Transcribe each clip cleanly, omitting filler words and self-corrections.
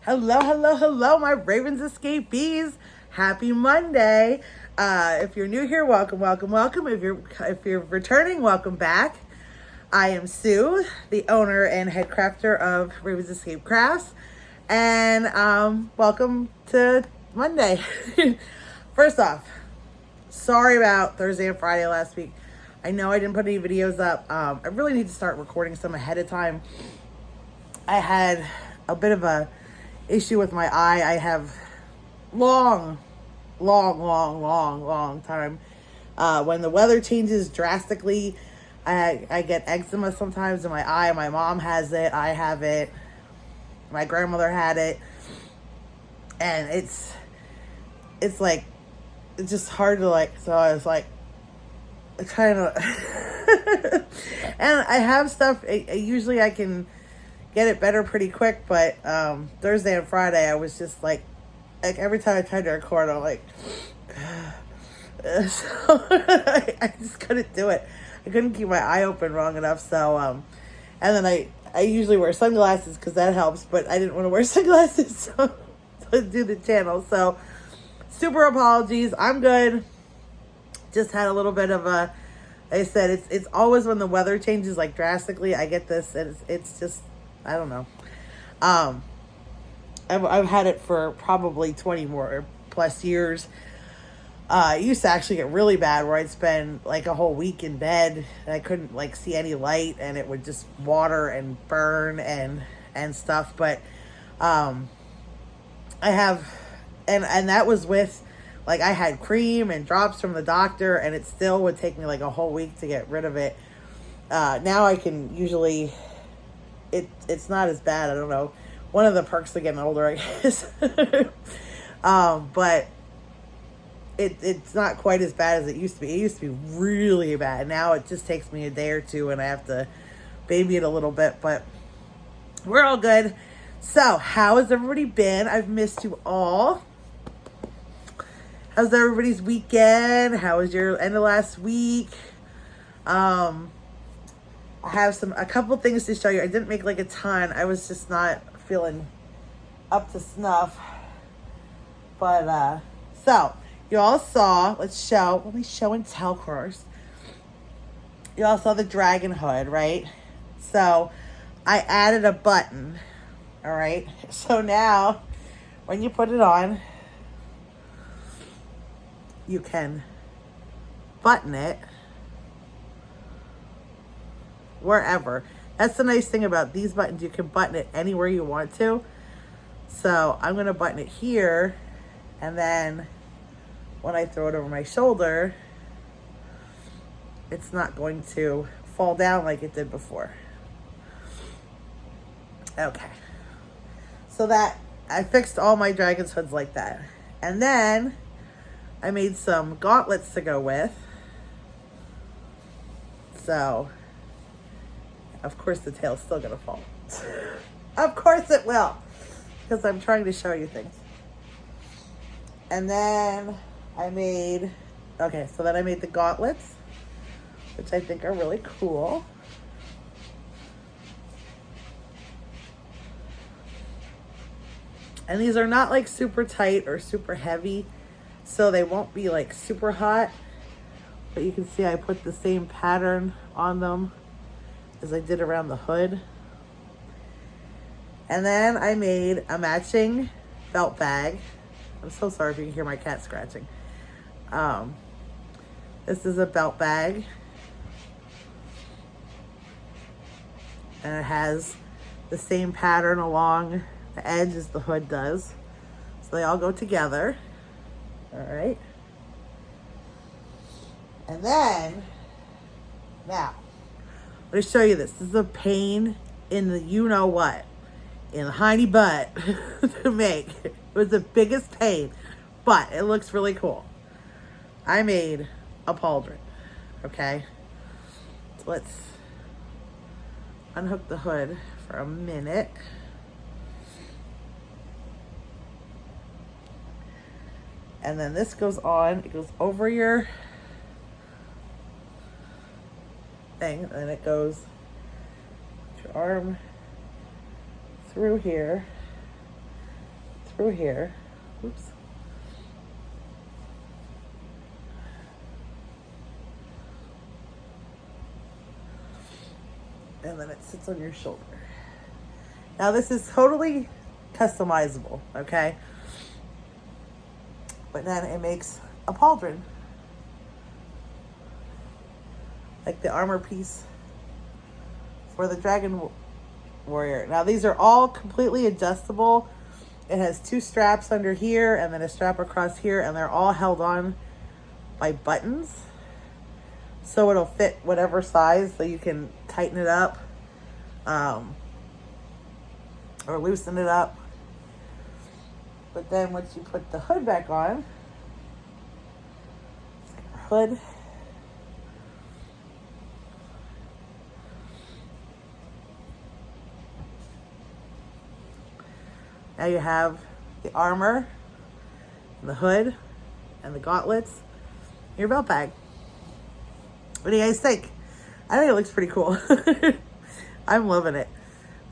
Hello, hello, hello, my Ravens escapees. Happy Monday. If you're new here, welcome, welcome, welcome. If you're returning, welcome back. I am Sue, the owner and head crafter of Ravens Escape Crafts, and welcome to Monday. First off, sorry about Thursday and Friday last week. I know I didn't put any videos up. I really need to start recording some ahead of time. I had a bit of a issue with my eye. I have long time. When the weather changes drastically, I get eczema sometimes in my eye. My mom has it. I have it. My grandmother had it. And it's like, it's just hard to like, so I was like, kind of, and I have stuff, usually I can get it better pretty quick, but Thursday and Friday I was just like every time I tried to record I'm like so I just couldn't do it. I couldn't keep my eye open long enough, so and then I usually wear sunglasses because that helps, but I didn't want to wear sunglasses to do the channel, so super apologies. I'm good. Just had a little bit of a, like I said, it's always when the weather changes like drastically, I get this, and it's just, I don't know. I've had it for probably 20 more plus years. It used to actually get really bad where I'd spend like a whole week in bed and I couldn't like see any light, and it would just water and burn and stuff. But I have, and that was with, like, I had cream and drops from the doctor, and it still would take me like a whole week to get rid of it. Now I can usually, it's not as bad. I don't know. One of the perks of getting older, I guess. But it's not quite as bad as it used to be. It used to be really bad. Now it just takes me a day or two, and I have to baby it a little bit, but we're all good. So, how has everybody been? I've missed you all. How's everybody's weekend? How was your end of last week? I have a couple things to show you. I didn't make like a ton. I was just not feeling up to snuff. But, so, you all saw, let me show and tell first. You all saw the dragon hood, right? So, I added a button, all right? So now, when you put it on, you can button it wherever. That's the nice thing about these buttons. You can button it anywhere you want to. So I'm going to button it here, and then when I throw it over my shoulder, it's not going to fall down like it did before. Okay. So that, I fixed all my dragon's hoods like that. And then I made some gauntlets to go with. So, of course the tail's still gonna fall. Of course it will, because I'm trying to show you things. And then I made the gauntlets, which I think are really cool. And these are not like super tight or super heavy, so they won't be like super hot. But you can see I put the same pattern on them as I did around the hood. And then I made a matching belt bag. I'm so sorry if you can hear my cat scratching. This is a belt bag. And it has the same pattern along the edge as the hood does. So they all go together. All right. And then, now, let me show you this. This is a pain in the you-know-what, in the hiney butt to make. It was the biggest pain, but it looks really cool. I made a pauldron, okay? So let's unhook the hood for a minute. And then this goes on, it goes over your thing, and it goes your arm through here, through here. Oops. And then it sits on your shoulder. Now this is totally customizable, okay? But then it makes a pauldron. Like the armor piece for the dragon warrior. Now these are all completely adjustable. It has 2 straps under here and then a strap across here, and they're all held on by buttons. So it'll fit whatever size, so you can tighten it up or loosen it up. But then once you put the hood back on, hood, now you have the armor, and the hood, and the gauntlets, your belt bag. What do you guys think? I think it looks pretty cool. I'm loving it.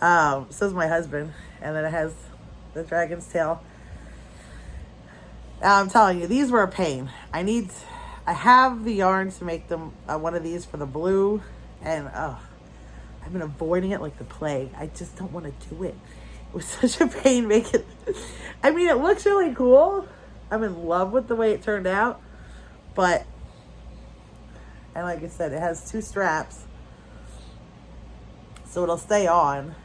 So is my husband. And then it has the dragon's tail. Now I'm telling you, these were a pain. I have the yarn to make them one of these for the blue. And I've been avoiding it like the plague. I just don't want to do it. It was such a pain making. I mean, it looks really cool. I'm in love with the way it turned out. But, and like I said, it has 2 straps. So it'll stay on.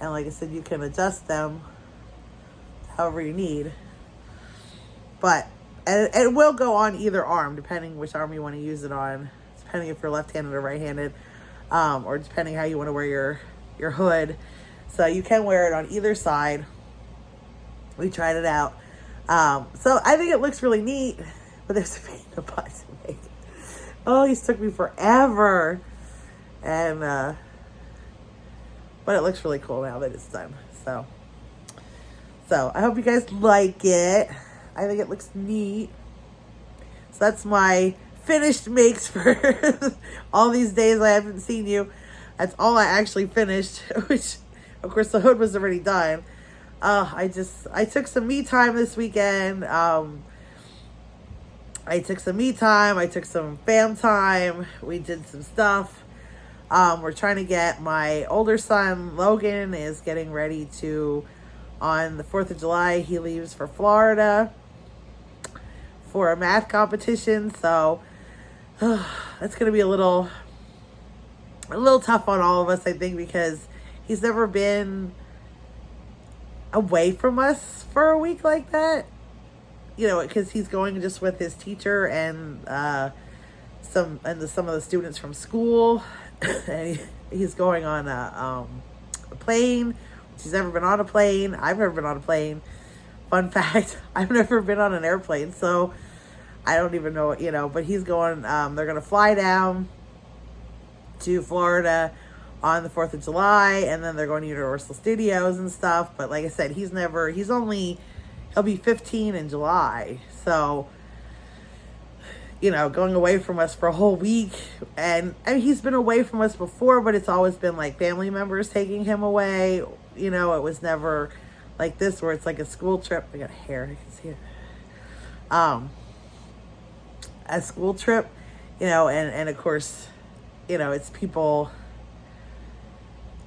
And like I said, you can adjust them however you need. But, and it will go on either arm, depending which arm you want to use it on. Depending if you're left-handed or right-handed. Or depending how you want to wear your hood. So you can wear it on either side. We tried it out. So I think it looks really neat. But there's a pain in the butt to make. Oh, these took me forever. And, but it looks really cool now that it's done. So I hope you guys like it. I think it looks neat. So that's my finished makes for all these days I haven't seen you. That's all I actually finished, which, of course, the hood was already done. I took some me time this weekend. I took some me time. I took some fam time. We did some stuff. We're trying to get my older son, Logan, is getting ready to, on the 4th of July, he leaves for Florida for a math competition. So that's going to be a little tough on all of us, I think, because he's never been away from us for a week like that. You know, because he's going just with his teacher and some of the students from school. And he's going on a plane. He's never been on a plane. I've never been on a plane. Fun fact, I've never been on an airplane, so I don't even know, you know, but he's going, they're going to fly down to Florida on the 4th of July, and then they're going to Universal Studios and stuff. But like I said, he'll be 15 in July. So, you know, going away from us for a whole week. And I mean, he's been away from us before, but it's always been like family members taking him away. You know, it was never like this where it's like a school trip. I got hair, I can see it. A school trip, you know, and of course, you know, it's people.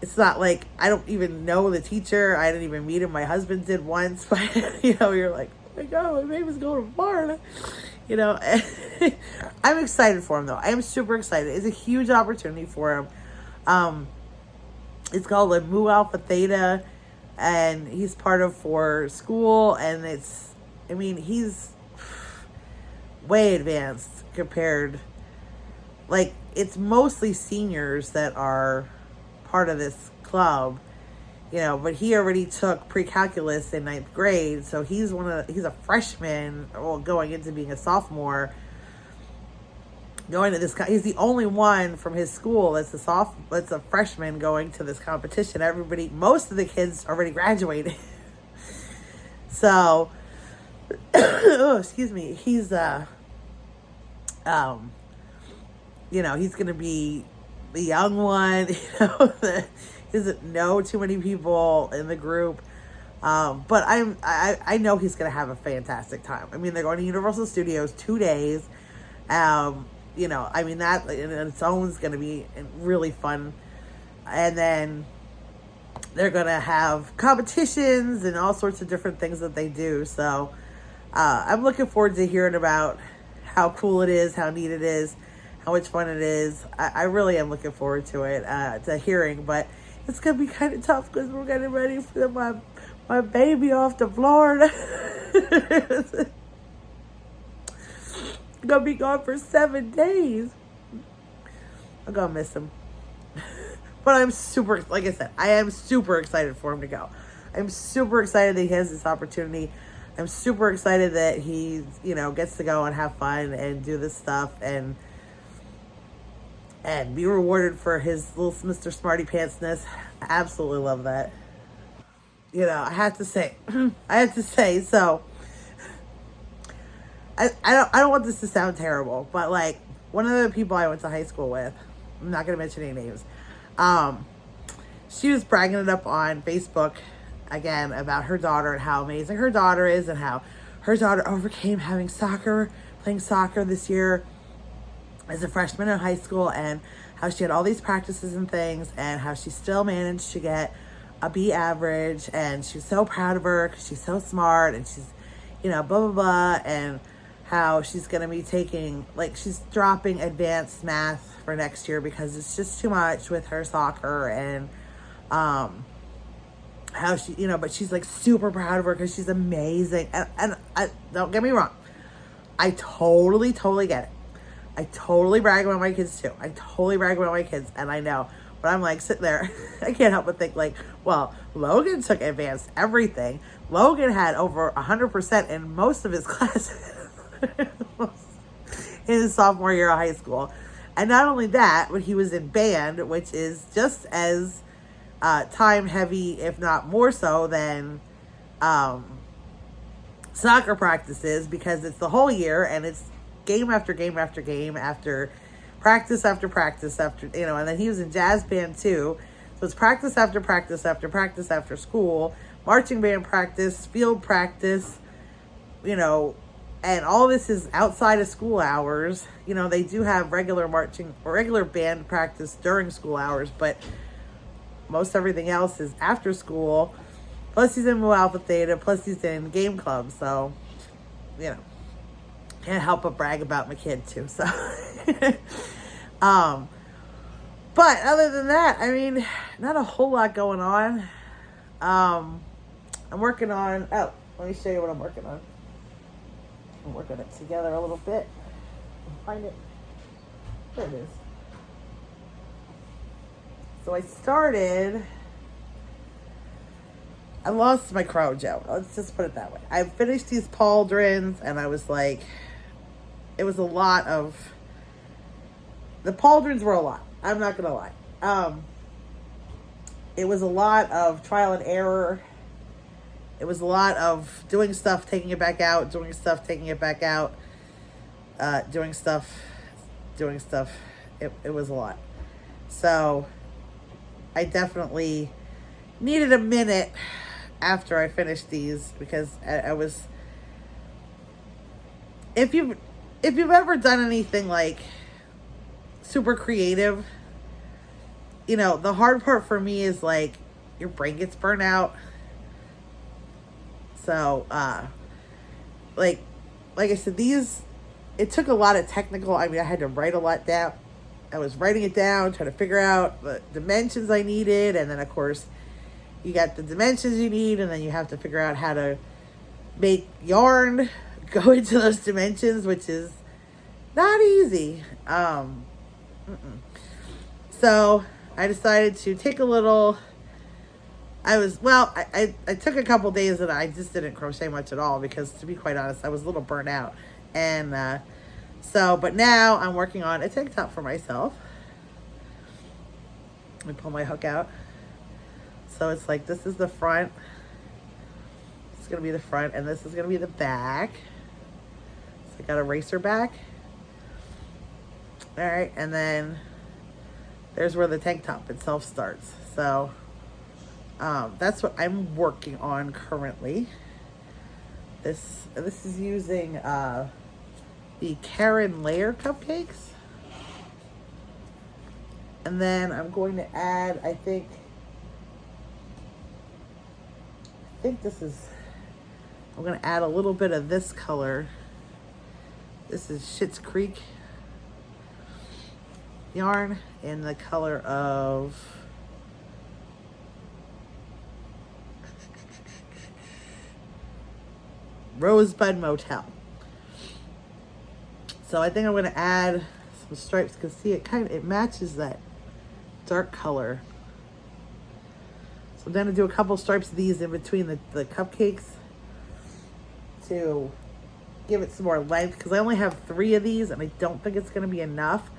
It's not like I don't even know the teacher. I didn't even meet him. My husband did once, but you know, you're like, oh my God, my baby's going to Florida. You know, I'm excited for him though. I am super excited. It's a huge opportunity for him. It's called the Mu Alpha Theta, and he's part of for school, and he's way advanced compared. Like, it's mostly seniors that are part of this club, you know, but he already took pre-calculus in 9th grade, so he's a freshman, well, going into being a sophomore, going to this, he's the only one from his school that's a freshman going to this competition. Most of the kids already graduated. So, oh, excuse me, he's, you know, he's going to be the young one, you know, he doesn't know too many people in the group. But I know he's going to have a fantastic time. I mean, they're going to Universal Studios 2 days. You know, I mean, that in its own is going to be really fun. And then they're going to have competitions and all sorts of different things that they do. So I'm looking forward to hearing about how cool it is, how neat it is, how much fun it is. I really am looking forward to it, to hearing. But it's going to be kind of tough because we're getting ready for my baby off to Florida. I'm going to be gone for 7 days. I'm going to miss him. But I'm super, like I said, I am super excited for him to go. I'm super excited that he has this opportunity. I'm super excited that he, you know, gets to go and have fun and do this stuff and be rewarded for his little Mr. Smarty Pantsness. I absolutely love that. You know, I have to say, so I don't want this to sound terrible, but like one of the people I went to high school with, I'm not going to mention any names. She was bragging it up on Facebook again about her daughter and how amazing her daughter is and how her daughter overcame playing soccer this year as a freshman in high school, and how she had all these practices and things and how she still managed to get a B average, and she's so proud of her because she's so smart and she's, you know, blah, blah, blah, and how she's going to be she's dropping advanced math for next year because it's just too much with her soccer, and how she, you know, but she's like super proud of her because she's amazing. And I, don't get me wrong, I totally get it. I totally brag about my kids too. I totally brag about my kids, and I know. But I'm like sitting there, I can't help but think like, well, Logan took advanced everything. Logan had over 100% in most of his classes in his sophomore year of high school. And not only that, but he was in band, which is just as time heavy, if not more so, than soccer practices, because it's the whole year and it's game after game after game after practice after practice after, you know, and then he was in jazz band too. So it's practice after practice after practice after school, marching band practice, field practice, you know, and all this is outside of school hours. You know, they do have regular band practice during school hours, but most everything else is after school. Plus he's in Mu Alpha Theta, plus he's in game club. So, you know, can't help but brag about my kid too. So, but other than that, I mean, not a whole lot going on. I'm working on, let me show you what I'm working on. I'm working it together a little bit. Find it. There it is. So I lost my Crojo. Let's just put it that way. I finished these pauldrons, and I was like, it was a lot of, the pauldrons were a lot. I'm not going to lie. It was a lot of trial and error. It was a lot of doing stuff, taking it back out, doing stuff, taking it back out, doing stuff. It was a lot. So I definitely needed a minute after I finished these, because I was, if you've ever done anything like super creative, you know, the hard part for me is like your brain gets burnt out. So, like I said, it took a lot of technical, I mean, I had to write a lot down. I was writing it down, trying to figure out the dimensions I needed. And then of course you got the dimensions you need, and then you have to figure out how to make yarn go into those dimensions, which is not easy. So I decided to take a little, I took a couple days and I just didn't crochet much at all, because to be quite honest, I was a little burnt out. And but now I'm working on a tank top for myself. Let me pull my hook out. So it's like, this is the front. This is going to be the front, and this is going to be the back. So I got a racer back. All right, and then there's where the tank top itself starts. So That's what I'm working on currently. This is using the Karen Layer cupcakes. And then I'm going to add, I think this is, I'm going to add a little bit of this color. This is Schitt's Creek yarn in the color of Rosebud Motel. So I think I'm going to add some stripes because see it matches that dark color. So I'm going to do a couple stripes of these in between the cupcakes to give it some more length because I only have 3 of these and I don't think it's going to be enough.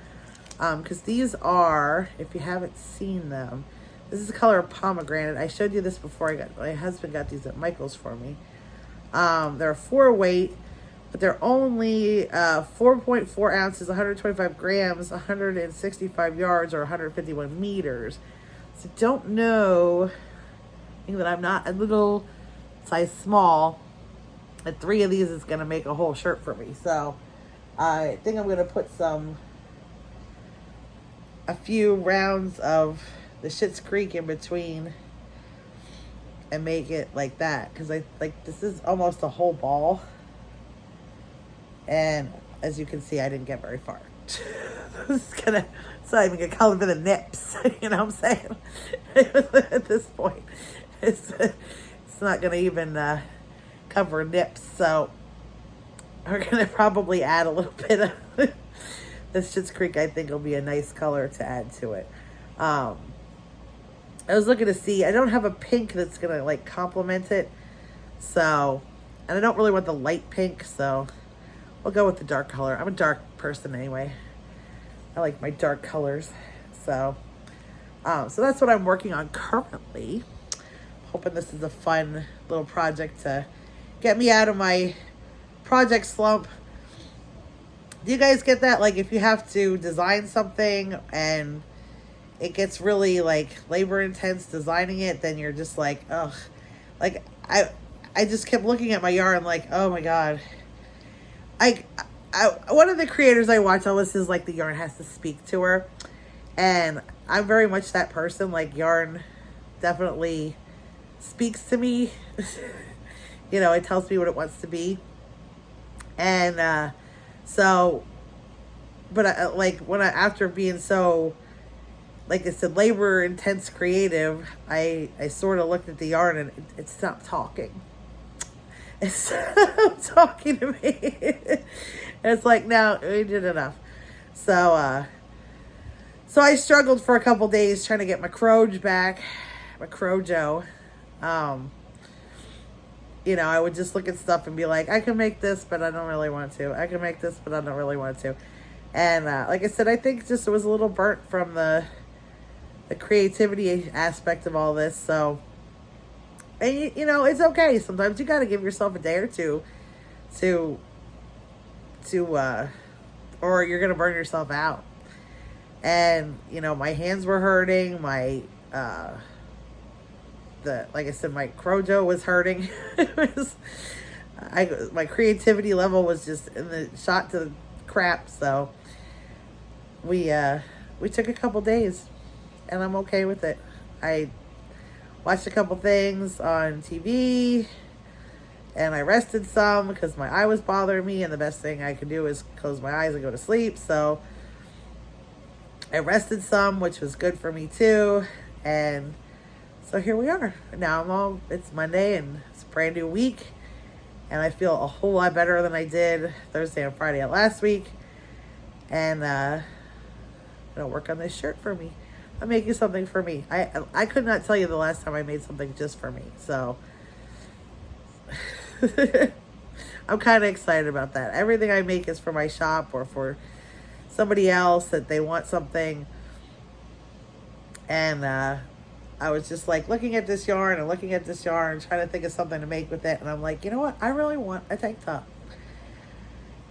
Because these are, if you haven't seen them, this is the color of pomegranate. I showed you this before. My husband got these at Michael's for me. They're 4 weight, but they're only 4.4 ounces, 125 grams, 165 yards, or 151 meters. So don't know, being that I'm not a little size small, that 3 of these is going to make a whole shirt for me. So I think I'm going to put a few rounds of the Schitt's Creek in between and make it like that, because this is almost a whole ball, and as you can see I didn't get very far. It's not even gonna cover the nips. You know what I'm saying? At this point it's not gonna even cover nips, so we're gonna probably add a little bit of this Schitt's Creek. I think will be a nice color to add to it. I was looking to see, I don't have a pink that's going to like complement it. So, and I don't really want the light pink, so we'll go with the dark color. I'm a dark person anyway. I like my dark colors. So that's what I'm working on currently. Hoping this is a fun little project to get me out of my project slump. Do you guys get that? Like if you have to design something and it gets really like labor intense designing it, then you're just like, ugh. Like I just kept looking at my yarn like, oh my God. I one of the creators I watch always says like the yarn has to speak to her. And I'm very much that person. Like yarn definitely speaks to me. You know, it tells me what it wants to be. And so, but after being so, like I said, labor intense creative, I sort of looked at the yarn and it stopped talking. It stopped talking to me. It's like, no, we did enough. So I struggled for a couple days trying to get my Crojo back, my Crojo. You know, I would just look at stuff and be like, I can make this, but I don't really want to. I can make this, but I don't really want to. And like I said, I think just it was a little burnt from the creativity aspect of all this. So, and you know, it's okay. Sometimes you got to give yourself a day or two or you're going to burn yourself out. And, you know, my hands were hurting. My, like I said, my Crojo was hurting. My creativity level was just in the shot to the crap. So we took a couple days. And I'm okay with it. I watched a couple things on TV and I rested some because my eye was bothering me, and the best thing I could do is close my eyes and go to sleep. So I rested some, which was good for me too. And so here we are. Now it's Monday and it's a brand new week, and I feel a whole lot better than I did Thursday and Friday of last week. And I'm gonna work on this shirt for me. I'm making something for me. I could not tell you the last time I made something just for me. So I'm kind of excited about that. Everything I make is for my shop or for somebody else that they want something. And I was just like looking at this yarn and looking at this yarn, trying to think of something to make with it. And I'm like, you know what? I really want a tank top.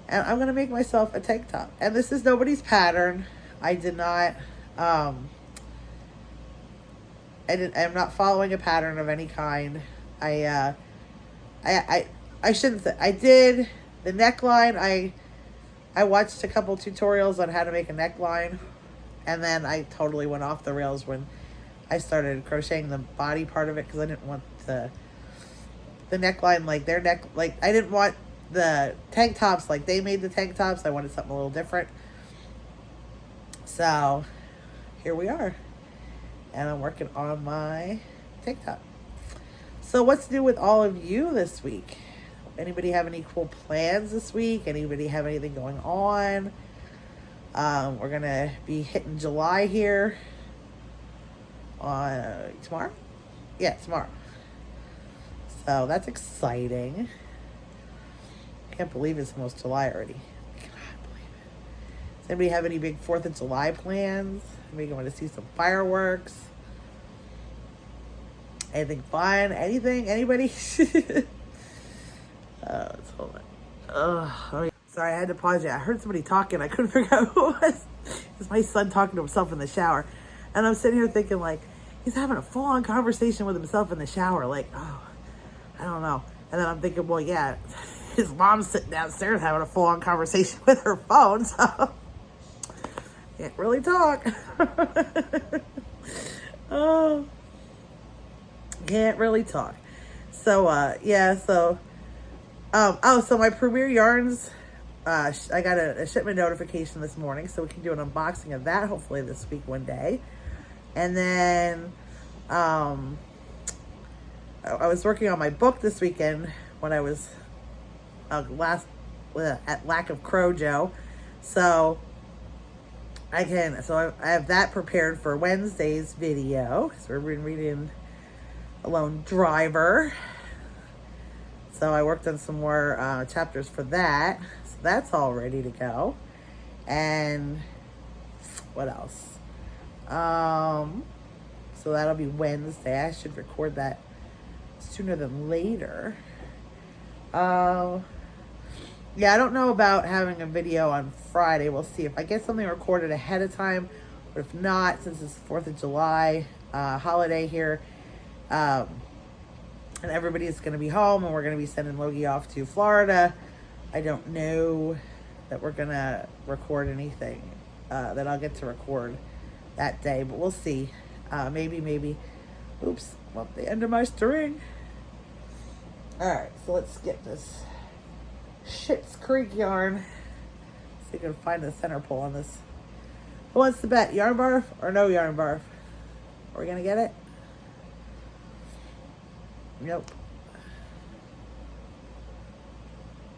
And I'm going to make myself a tank top. And this is nobody's pattern. I did not... I'm not following a pattern of any kind. I shouldn't say, I did the neckline. I watched a couple tutorials on how to make a neckline, and then I totally went off the rails when I started crocheting the body part of it, because I didn't want the neckline like their neck, like I didn't want the tank tops like they made the tank tops. I wanted something a little different. So here we are, and I'm working on my tank top. So what's new with all of you this week? Anybody have any cool plans this week? Anybody have anything going on? We're gonna be hitting July here on tomorrow. Yeah, tomorrow. So that's exciting. Can't believe it's almost July already. I cannot believe it. Does anybody have any big 4th of July plans? Anybody going to see some fireworks? Anything fun? Anything? Anybody? Let's hold on. Sorry, I had to pause it. I heard somebody talking. I couldn't figure out who it was. It's my son talking to himself in the shower. And I'm sitting here thinking, like, he's having a full-on conversation with himself in the shower. Like, oh, I don't know. And then I'm thinking, well, yeah, his mom's sitting downstairs having a full-on conversation with her phone, so can't really talk. Oh, can't really talk. So, yeah, so, so my Premier Yarns, I got a shipment notification this morning, so we can do an unboxing of that hopefully this week one day. And then, I was working on my book this weekend when I was at Lack of Crojo. So I have that prepared for Wednesday's video. So we're reading Lone Driver. So I worked on some more chapters for that. So that's all ready to go. And what else? So that'll be Wednesday. I should record that sooner than later. Yeah, I don't know about having a video on Friday. We'll see if I get something recorded ahead of time. But if not, since it's 4th of July holiday here, and everybody's going to be home, and we're going to be sending Logie off to Florida, I don't know that we're going to record anything that I'll get to record that day. But we'll see. Maybe. Oops, I'm at the end of my string. Alright, so let's get this Schitt's Creek yarn. See if I can find the center pull on this. Who wants to bet? Yarn barf or no yarn barf? Are we going to get it? Nope.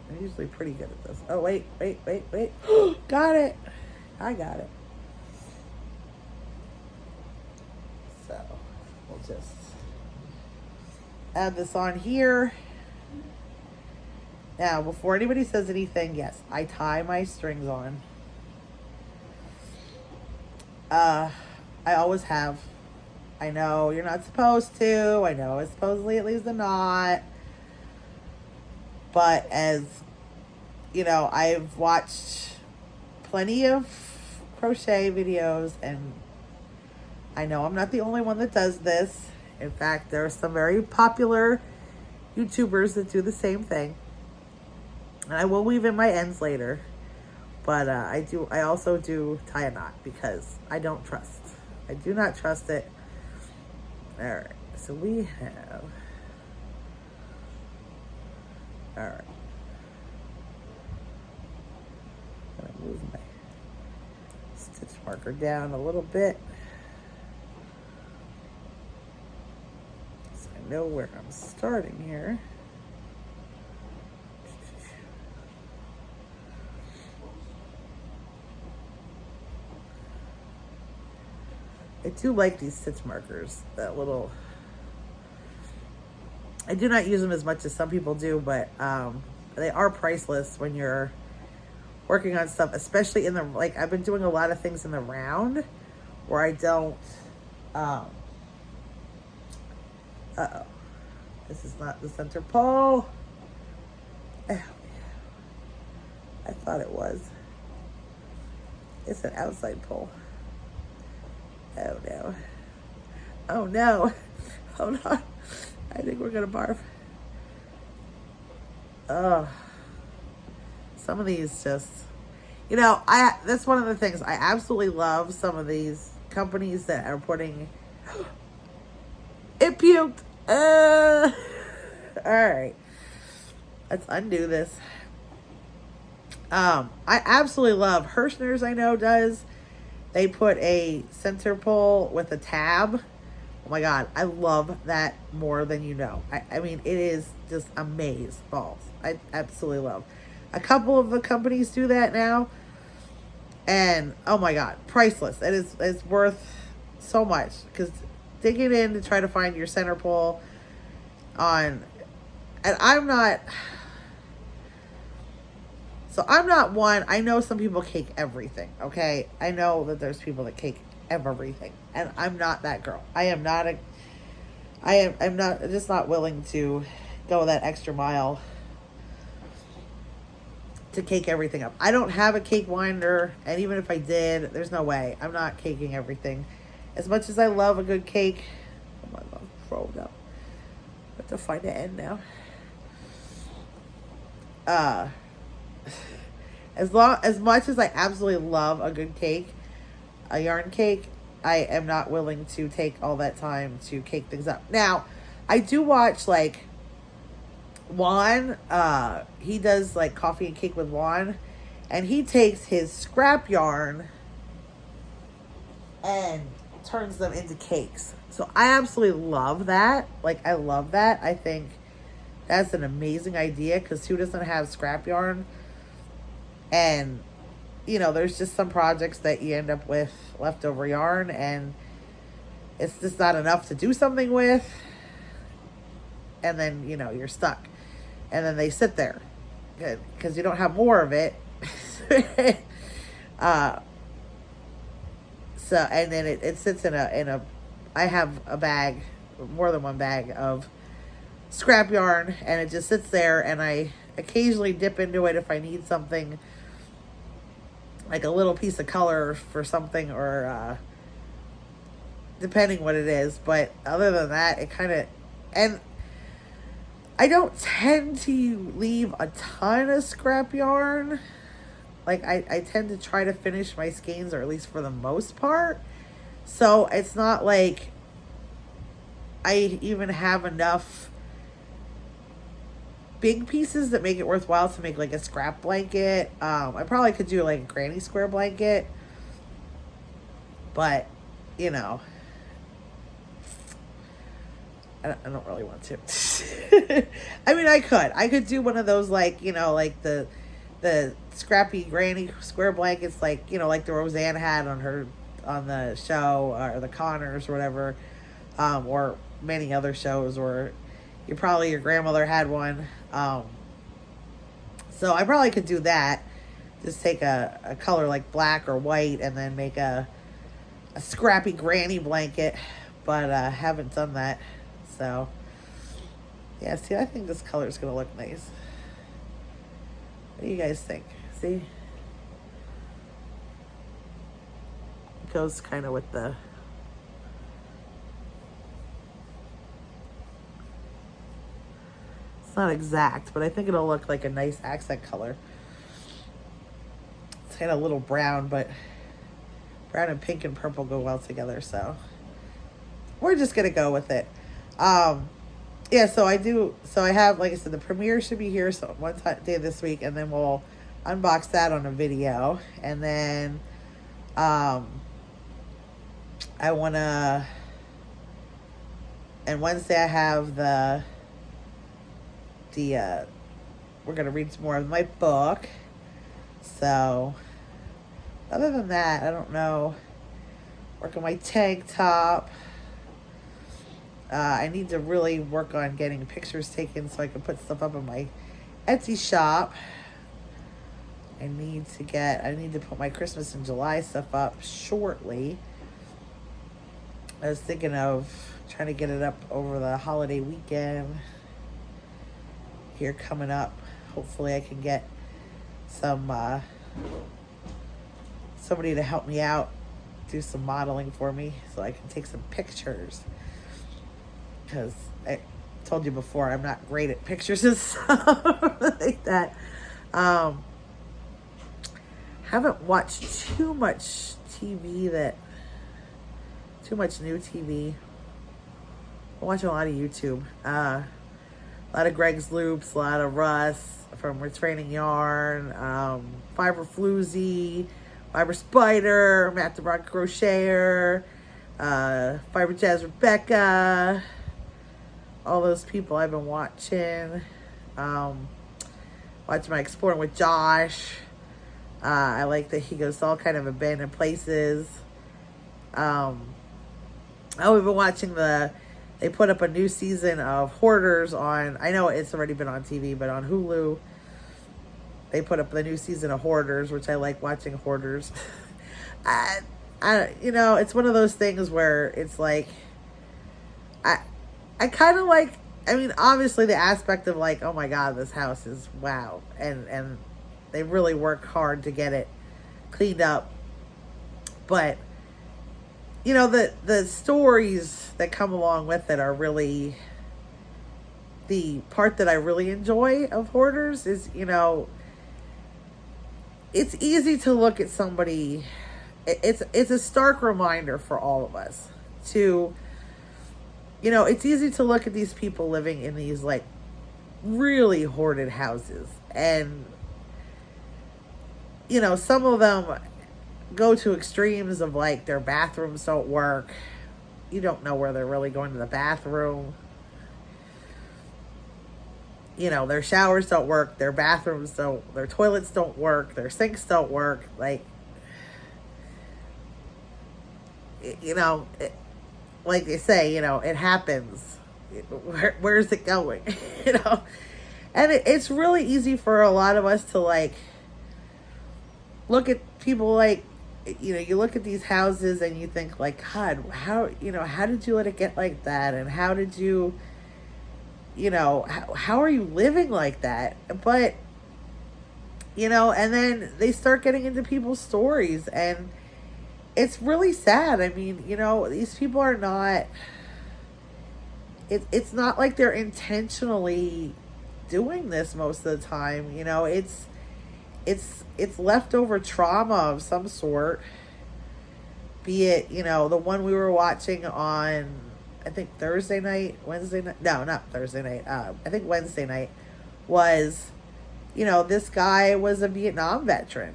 I'm usually pretty good at this. Oh, wait. Got it. I got it. So, we'll just add this on here. Now, before anybody says anything, yes, I tie my strings on. I always have. I know you're not supposed to. I know it's supposedly it leaves a knot. But as, you know, I've watched plenty of crochet videos, and I know I'm not the only one that does this. In fact, there are some very popular YouTubers that do the same thing. And I will weave in my ends later. But I also do tie a knot because I don't trust. I do not trust it. Alright, so we have... Alright. I'm going to move my stitch marker down a little bit, so I know where I'm starting here. I do like these stitch markers, that little... I do not use them as much as some people do, but they are priceless when you're working on stuff, especially in the, like, I've been doing a lot of things in the round where I don't, this is not the center pole. Oh, I thought it was. It's an outside pole. Oh no. Oh no. Hold on. I think we're gonna barf. Oh, some of these just, that's one of the things I absolutely love. Some of these companies that are putting, it puked. All right, let's undo this. I absolutely love Hirschner's. I know does. They put a center pole with a tab. Oh my God, I love that more than you know. I mean, it is just amaze balls. I absolutely love. A couple of the companies do that now. And oh my God, priceless. It's worth so much because digging in to try to find your center pole on, and I'm not one. I know some people cake everything. Okay, I know that there's people that cake everything, and I'm not that girl. I'm not just not willing to go that extra mile to cake everything up. I don't have a cake winder, and even if I did, there's no way. I'm not caking everything. As much as I love a good cake, oh my God, rolled up. I have to find an end now. As much as I absolutely love a good cake, a yarn cake, I am not willing to take all that time to cake things up. Now, I do watch like Juan, he does like coffee and cake with Juan, and he takes his scrap yarn and turns them into cakes. So I absolutely love that. Like, I love that. I think that's an amazing idea because who doesn't have scrap yarn? And, there's just some projects that you end up with leftover yarn and it's just not enough to do something with. And then, you're stuck. And then they sit there because you don't have more of it. So, and then it sits in a, I have a bag, more than one bag of scrap yarn, and it just sits there, and I occasionally dip into it if I need something, like a little piece of color for something, or depending what it is. But other than that, it kind of, and I don't tend to leave a ton of scrap yarn. Like, I tend to try to finish my skeins, or at least for the most part. So it's not like I even have enough big pieces that make it worthwhile to make like a scrap blanket. I probably could do like a granny square blanket, but I don't really want to. I mean, I could do one of those, like, like the scrappy granny square blankets, like, like the Roseanne had on the show, or the Connors or whatever, or many other shows where your grandmother had one. So I probably could do that. Just take a color like black or white and then make a scrappy granny blanket, but haven't done that. So yeah, see, I think this color is gonna look nice. What do you guys think? See? It goes kind of with the, it's not exact, but I think it'll look like a nice accent color. It's kind of a little brown, but brown and pink and purple go well together, so we're just gonna go with it. Yeah, so I have, like I said, the premiere should be here one day this week, and then we'll unbox that on a video. And then and Wednesday I have we're gonna read some more of my book. So other than that, I don't know. Work on my tank top. I need to really work on getting pictures taken so I can put stuff up in my Etsy shop. I need to put my Christmas in July stuff up shortly. I was thinking of trying to get it up over the holiday weekend here coming up. Hopefully I can get somebody to help me out, do some modeling for me so I can take some pictures. because I told you before, I'm not great at pictures and stuff like that. Haven't watched too much new TV. I'm watching a lot of YouTube. A lot of Greg's Loops, a lot of Russ from Retraining Yarn, Fiber Floozy, Fiber Spider, Matt DeBron Crocheter, Fiber Jazz Rebecca, all those people I've been watching. Watching my Exploring with Josh. I like that he goes to all kind of abandoned places. We've been watching they put up a new season of Hoarders on, I know it's already been on TV, but on Hulu. They put up the new season of Hoarders, which I like watching Hoarders. It's one of those things where it's like, I kind of like, I mean, obviously the aspect of like, oh my God, this house is wow. And they really work hard to get it cleaned up. But, the stories that come along with it are really the part that I really enjoy of Hoarders is, it's easy to look at somebody. It's a stark reminder for all of us to, it's easy to look at these people living in these like really hoarded houses, and some of them go to extremes of like their bathrooms don't work. You don't know where they're really going to the bathroom. Their showers don't work, their bathrooms don't, their toilets don't work, their sinks don't work. Like, like they say, it happens. Where's it going? And it's really easy for a lot of us to like look at people like, you look at these houses and you think like, God, how did you let it get like that? And how did you, how are you living like that? But, and then they start getting into people's stories, and it's really sad. I mean, these people are not, it's not like they're intentionally doing this most of the time. It's leftover trauma of some sort. Be it, the one we were watching on, I think Wednesday night. No, not Thursday night. I think Wednesday night was, this guy was a Vietnam veteran.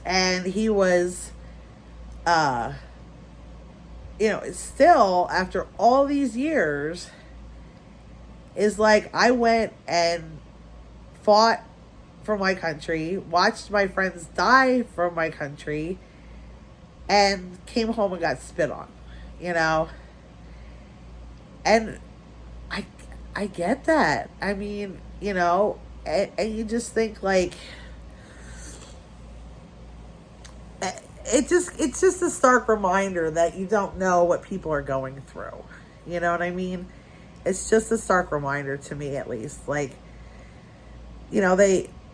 And he was, still after all these years, is like, I went and fought for my country, watched my friends die for my country, and came home and got spit on, and I get that. I mean, and you just think like, it's just a stark reminder that you don't know what people are going through. You know what I mean? It's just a stark reminder to me, at least. Like,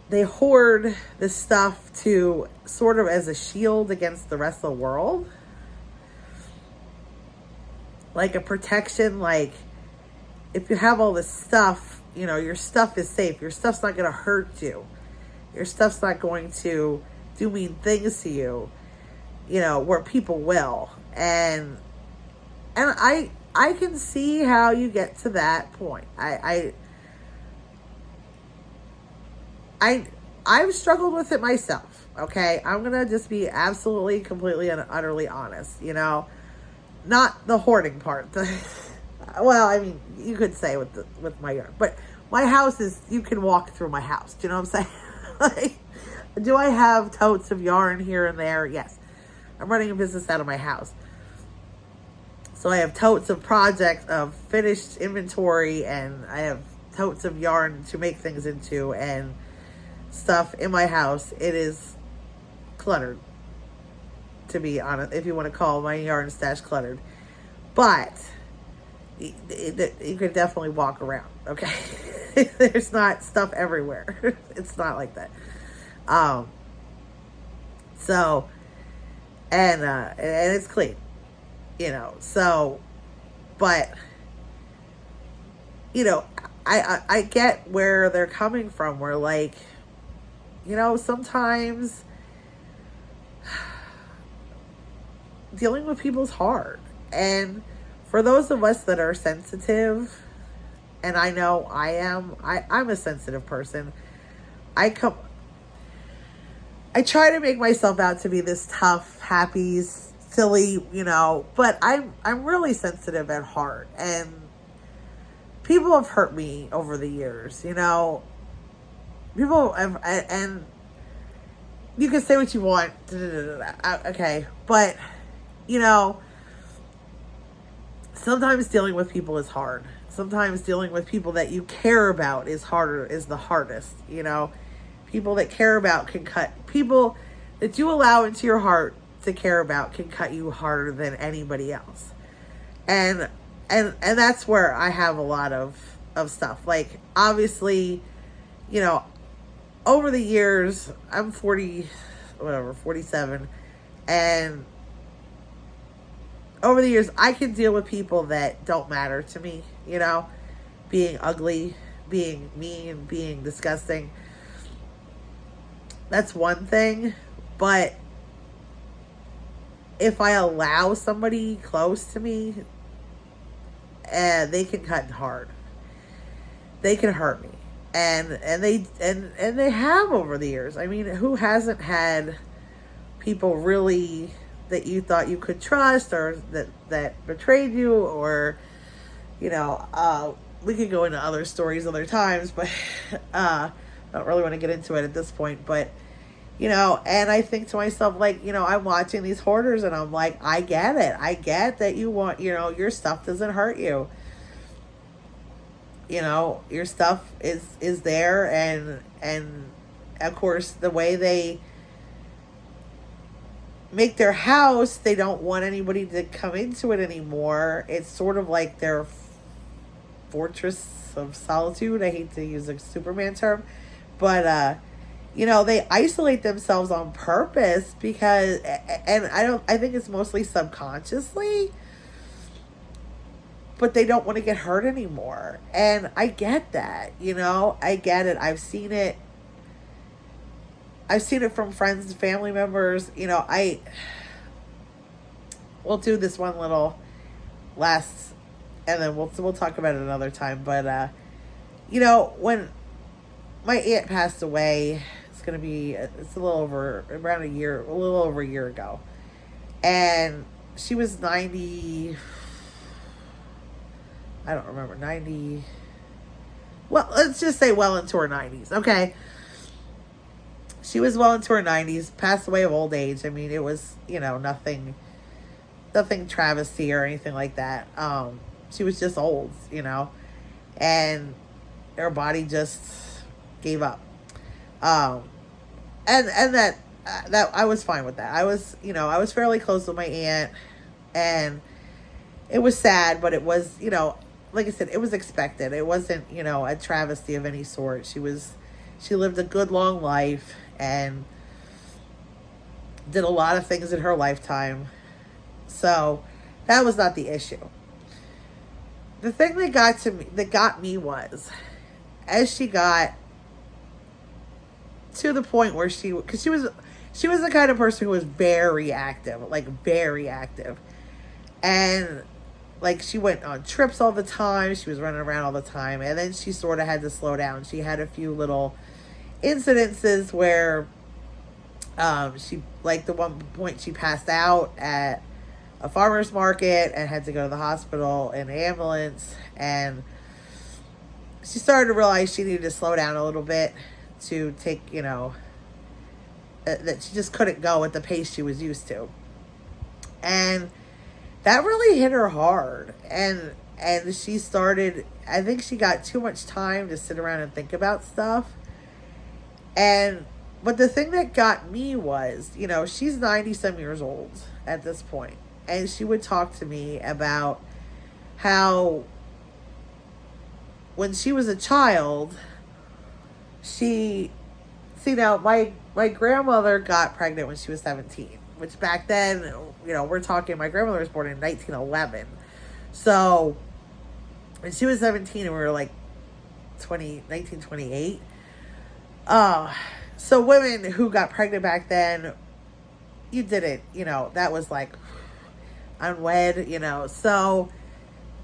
they hoard this stuff to sort of as a shield against the rest of the world. Like a protection, like if you have all this stuff, your stuff is safe. Your stuff's not going to hurt you. Your stuff's not going to do mean things to you, where people will. And I can see how you get to that point. I've struggled with it myself. Okay. I'm going to just be absolutely, completely and utterly honest, not the hoarding part. Well, I mean, you could say with my yard, but my house is, you can walk through my house. Do you know what I'm saying? Like, do I have totes of yarn here and there? Yes. I'm running a business out of my house. So I have totes of projects of finished inventory, and I have totes of yarn to make things into, and stuff in my house. It is cluttered, to be honest, if you want to call my yarn stash cluttered. But you could definitely walk around, okay? There's not stuff everywhere. It's not like that. So, and it's clean, so, but you know, I get where they're coming from. Where, like, you know, sometimes dealing with people is hard. And for those of us that are sensitive, and I know I'm a sensitive person. I try to make myself out to be this tough, happy, silly, you know, but I'm really sensitive at heart, and people have hurt me over the years, you know. People have, and you can say what you want, okay, but you know, sometimes dealing with people is hard. Sometimes dealing with people that you care about is the hardest, you know. People that care about people that you allow into your heart to care about can cut you harder than anybody else. And that's where I have a lot of stuff. Like, obviously, you know, over the years, I'm 47, and over the years, I can deal with people that don't matter to me, you know, being ugly, being mean, being disgusting. That's one thing, but if I allow somebody close to me, they can cut hard. They can hurt me, and they have over the years. I mean, who hasn't had people really that you thought you could trust, or that betrayed you, or, you know, we could go into other stories other times, but I don't really want to get into it at this point. But, you know, and I think to myself, like, you know, I'm watching these hoarders, and I'm like, I get it. I get that you want, you know, your stuff doesn't hurt you. You know, your stuff is there, and of course, the way they make their house, they don't want anybody to come into it anymore. It's sort of like their fortress of solitude. I hate to use a Superman term, but you know, they isolate themselves on purpose because, and I think it's mostly subconsciously, but they don't want to get hurt anymore. And I get that, you know, I get it. I've seen it from friends and family members. You know, we'll do this one little last, and then we'll talk about it another time. But, you know, when my aunt passed away, it's a little over a year ago. And she was 90, I don't remember, 90, well, let's just say well into her 90s, okay? She was well into her 90s, passed away of old age. I mean, it was, you know, nothing travesty or anything like that. She was just old, you know, and her body just gave up. And that I was fine with that. I was fairly close with my aunt, and it was sad, but it was, you know, like I said, it was expected. It wasn't, you know, a travesty of any sort. She lived a good long life and did a lot of things in her lifetime. So that was not the issue. The thing that got me was, as she got to the point where because she was the kind of person who was very active, like very active. And like, she went on trips all the time. She was running around all the time. And then she sort of had to slow down. She had a few little incidences where the one point she passed out at a farmer's market and had to go to the hospital in an ambulance, and she started to realize she needed to slow down a little bit to take, you know, that she just couldn't go at the pace she was used to. And that really hit her hard. And she started, I think she got too much time to sit around and think about stuff. But the thing that got me was, you know, she's 90-some years old at this point. And she would talk to me about how when she was a child, now my grandmother got pregnant when she was 17, which back then, you know, we're talking, my grandmother was born in 1911. So when she was 17 and we were like 1928. So women who got pregnant back then, you didn't, that was like unwed, So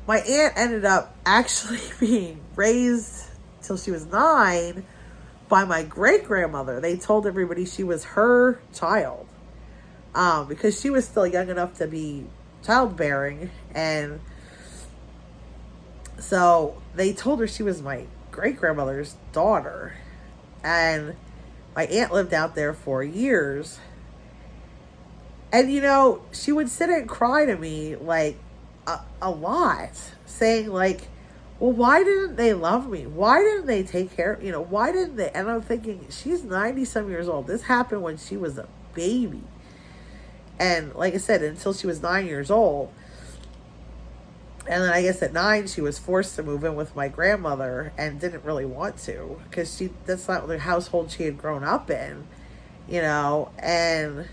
my aunt ended up actually being raised till she was 9 by my great-grandmother. They told everybody she was her child, because she was still young enough to be childbearing. And so they told her she was my great-grandmother's daughter. And my aunt lived out there for years. And, she would sit and cry to me, like, a lot, saying, like, well, why didn't they love me? Why didn't they take care of, why didn't they? And I'm thinking, she's 90-some years old. This happened when she was a baby. And like I said, until she was 9 years old. And then I guess at 9, she was forced to move in with my grandmother and didn't really want to, because that's not the household she had grown up in, and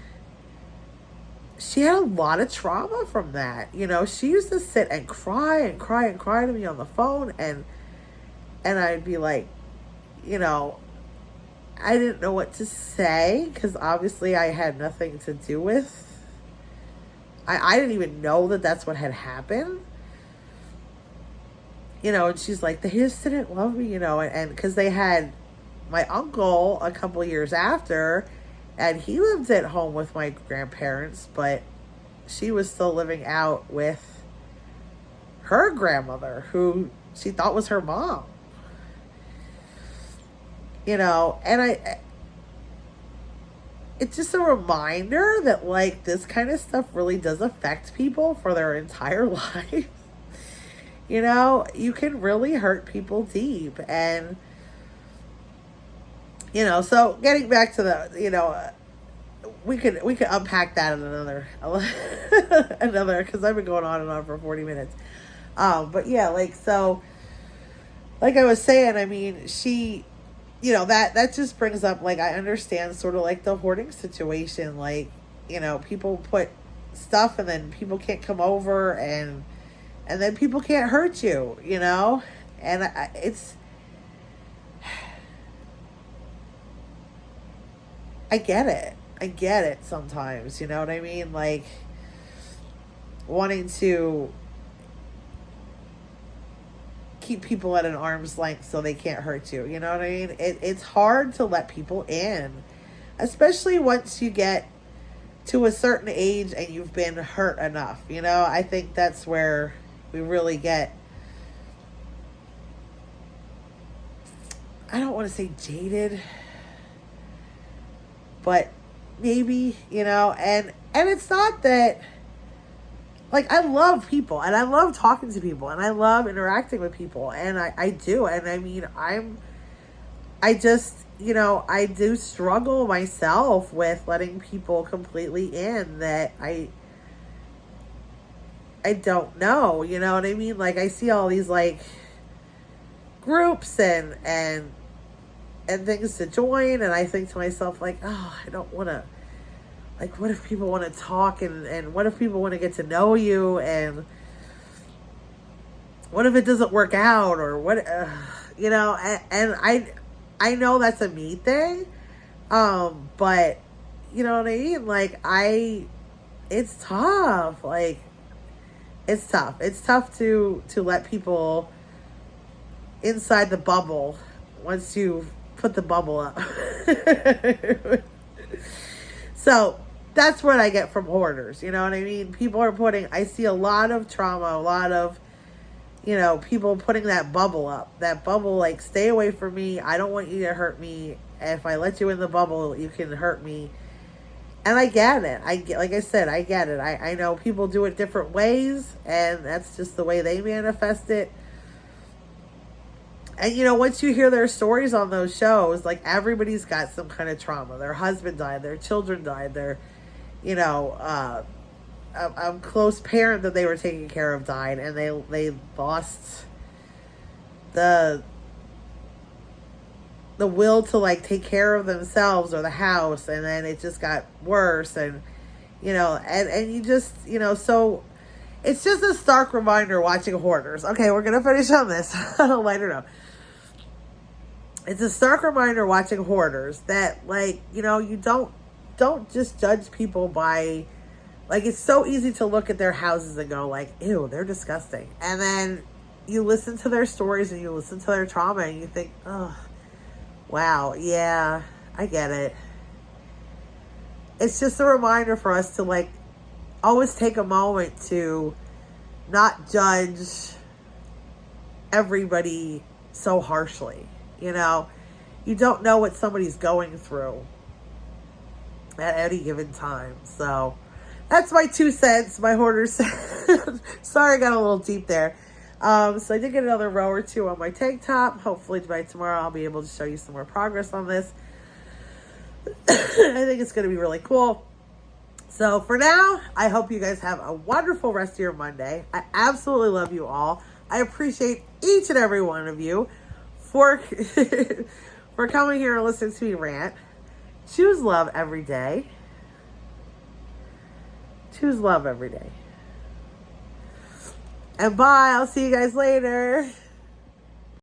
she had a lot of trauma from that. She used to sit and cry and cry and cry to me on the phone, and I'd be like, I didn't know what to say, because obviously I had nothing to do with. I didn't even know that that's what had happened. And she's like, they just didn't love me, and because they had my uncle a couple years after, and he lived at home with my grandparents, but she was still living out with her grandmother, who she thought was her mom. And it's just a reminder that, like, this kind of stuff really does affect people for their entire life. You can really hurt people deep. And, so getting back to the, we could unpack that in another, because I've been going on and on for 40 minutes. But yeah, so, like I was saying, I mean, she, that just brings up, like, I understand sort of like the hoarding situation. Like, people put stuff and then people can't come over, and then people can't hurt you, and I get it sometimes, you know what I mean? Like, wanting to keep people at an arm's length so they can't hurt you, you know what I mean? It's hard to let people in, especially once you get to a certain age and you've been hurt enough, I think that's where we really get, I don't want to say jaded, but maybe, and it's not that, like, I love people, and I love talking to people, and I love interacting with people, and I do, and I mean, I do struggle myself with letting people completely in that I don't know, you know what I mean? Like, I see all these, like, groups and things to join, and I think to myself, like, oh, I don't want to, like, what if people want to talk, and what if people want to get to know you, and what if it doesn't work out, or what, and I know that's a me thing, but, you know what I mean? Like, it's tough, like, it's tough. It's tough to let people inside the bubble once you put the bubble up. So that's what I get from hoarders. You know what I mean? People are I see a lot of trauma, a lot of, people putting that bubble up. That bubble, like, stay away from me. I don't want you to hurt me. If I let you in the bubble, you can hurt me. And I get it. Like I said, I get it. I know people do it different ways, and that's just the way they manifest it. And, once you hear their stories on those shows, like, everybody's got some kind of trauma. Their husband died, their children died, their, a close parent that they were taking care of died, and they lost the will to, like, take care of themselves or the house, and then it just got worse, and and you just, so It's just a stark reminder watching Hoarders. Okay, we're going to finish on this on a lighter note. It's a stark reminder watching Hoarders that, like, you know, you don't just judge people by, like, it's so easy to look at their houses and go, like, ew, they're disgusting. And then you listen to their stories and you listen to their trauma and you think, oh, wow, yeah, I get it. It's just a reminder for us to, like, always take a moment to not judge everybody so harshly. You know, you don't know what somebody's going through at any given time. So that's my 2 cents, my Hoarder cents. Sorry, I got a little deep there. So I did get another row or 2 on my tank top. Hopefully by tomorrow I'll be able to show you some more progress on this. I think it's going to be really cool. So for now, I hope you guys have a wonderful rest of your Monday. I absolutely love you all. I appreciate each and every one of you for for coming here and listening to me rant. Choose love every day. Choose love every day. And bye. I'll see you guys later.